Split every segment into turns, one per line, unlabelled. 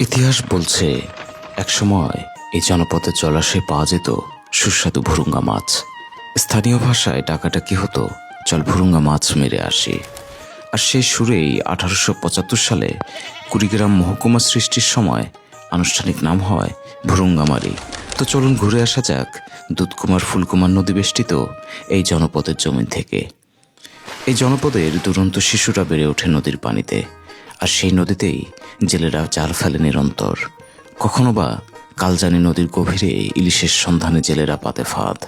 ইতিহাস বলছে একসময় এই জনপদের জলাশয়ে পাওয়া যেত সুস্বাদু ভুরুঙ্গা মাছ। স্থানীয় ভাষায় ডাকাডাকি হতো, চল ভুরুঙ্গা মাছ মেরে আসি। আর সেই সুরেই 1875 সালে কুড়িগ্রাম মহকুমা সৃষ্টির সময় আনুষ্ঠানিক নাম হয় ভুরুঙ্গামারি। তো চলুন ঘুরে আসা যাক দুধকুমার ফুলকুমার নদী বেষ্টিত এই জনপদের জমি থেকে। এই জনপদের দুরন্ত শিশুরা বেড়ে ওঠে নদীর পানিতে, আর সেই নদীতেই জেলেরা জাল ফেলে নিরন্তর। কখনো বা কালজানি নদীর গভীরে ইলিশের সন্ধানে জেলেরা পাতে ফাঁদ।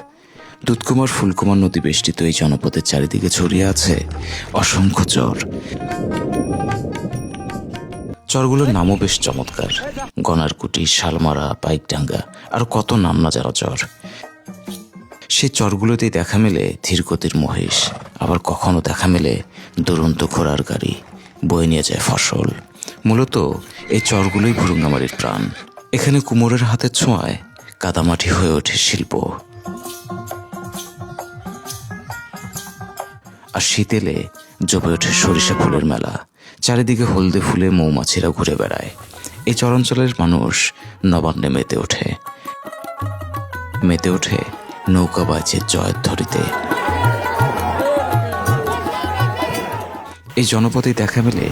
দুধকুমার ফুলকুমার নদী বেষ্টিত এই জনপদের চারিদিকে ছড়িয়ে আছে অসংখ্য চর। চরগুলোর নামও বেশ চমৎকার, গনারকুটি, শালমারা, পাইকডাঙ্গা, আর কত নাম না যারা চর। সেই চরগুলোতেই দেখা মেলে ধীরগতির মহিষ, আবার কখনো দেখা মেলে দুরন্ত ঘোড়ার গাড়ি বয়ে নিয়ে যায় ফসল। মূলত এই চরগুলোই ভুরুঙ্গামারির প্রাণ। এখানে কুমোরের হাতের ছোঁয়ায় কাদামাটি হয়ে ওঠে শিল্প। আর শীত এলে জমে ওঠে সরিষা ফুলের মেলা। চারিদিকে হলদে ফুলে মৌমাছিরা ঘুরে বেড়ায়। এই চরাঞ্চলের মানুষ নবান্নে মেতে ওঠে নৌকা বাজে জয়ধ্বনিতে। এই জনপদে দেখা মেলে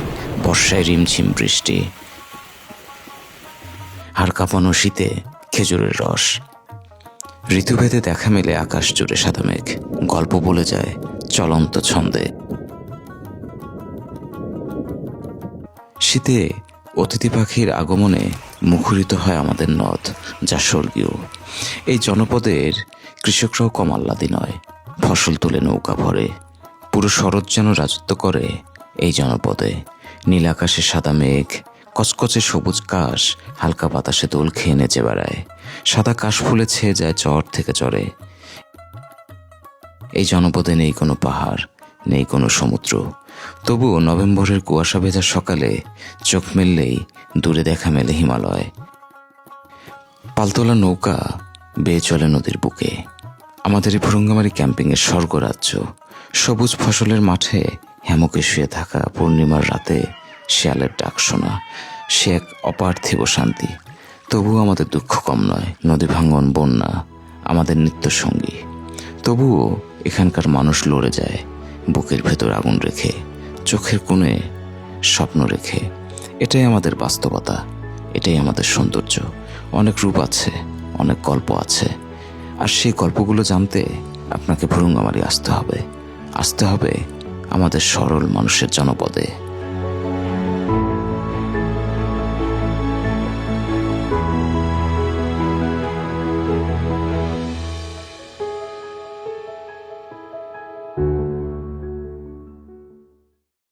বর্ষায় রিমঝিম বৃষ্টি, হাড় কাঁপানো শীতে খেজুরের রস। ঋতুভেদে দেখা মেলে আকাশ জুড়ে সাদা মেঘ, গল্প বলে যায় চলন্ত ছন্দে। শীতে অতিথি পাখির আগমনে মুখরিত হয় আমাদের নদ, যা স্বর্গীয়। এই জনপদের কৃষকরাও কম আহ্লাদী নয়, ফসল তুলে নৌকা ভরে। পুরো শরৎ যেন রাজত্ব করে এই জনপদে। নীল আকাশে সাদা মেঘ, কচকচে সবুজ কাশ হালকা বাতাসে দোল খেয়ে নেচে বেড়ায়। সাদা কাশ ফুলে ছেয়ে যায় চর থেকে চরে। এই জনপদে নেই কোনো পাহাড়, নেই কোনো সমুদ্র, তবুও নভেম্বরের কুয়াশা ভেজা সকালে চোখ মেললেই দূরে দেখা মেলে হিমালয়। পালতোলা নৌকা বেয়ে চলে নদীর বুকে। আমাদের এই ভুরুঙ্গামারি ক্যাম্পিংয়ের স্বর্গরাজ্য। সবুজ ফসলের মাঠে হেমকে শুয়ে থাকা পূর্ণিমার রাতে শিয়ালের ডাক শোনা, সে এক অপার্থিব শান্তি। তবুও আমাদের দুঃখ কম নয়। নদী ভাঙন, বন্যা আমাদের নিত্য সঙ্গী। তবুও এখানকার মানুষ লড়ে যায়, বুকের ভেতর আগুন রেখে, চোখের কোণে স্বপ্ন রেখে। এটাই আমাদের বাস্তবতা, এটাই আমাদের সৌন্দর্য। অনেক রূপ আছে, অনেক গল্প আছে, আর সেই গল্পগুলো জানতে আপনাকে ভুরুঙ্গামারি আসতে হবে আমাদের সরল মানুষের জনপদে।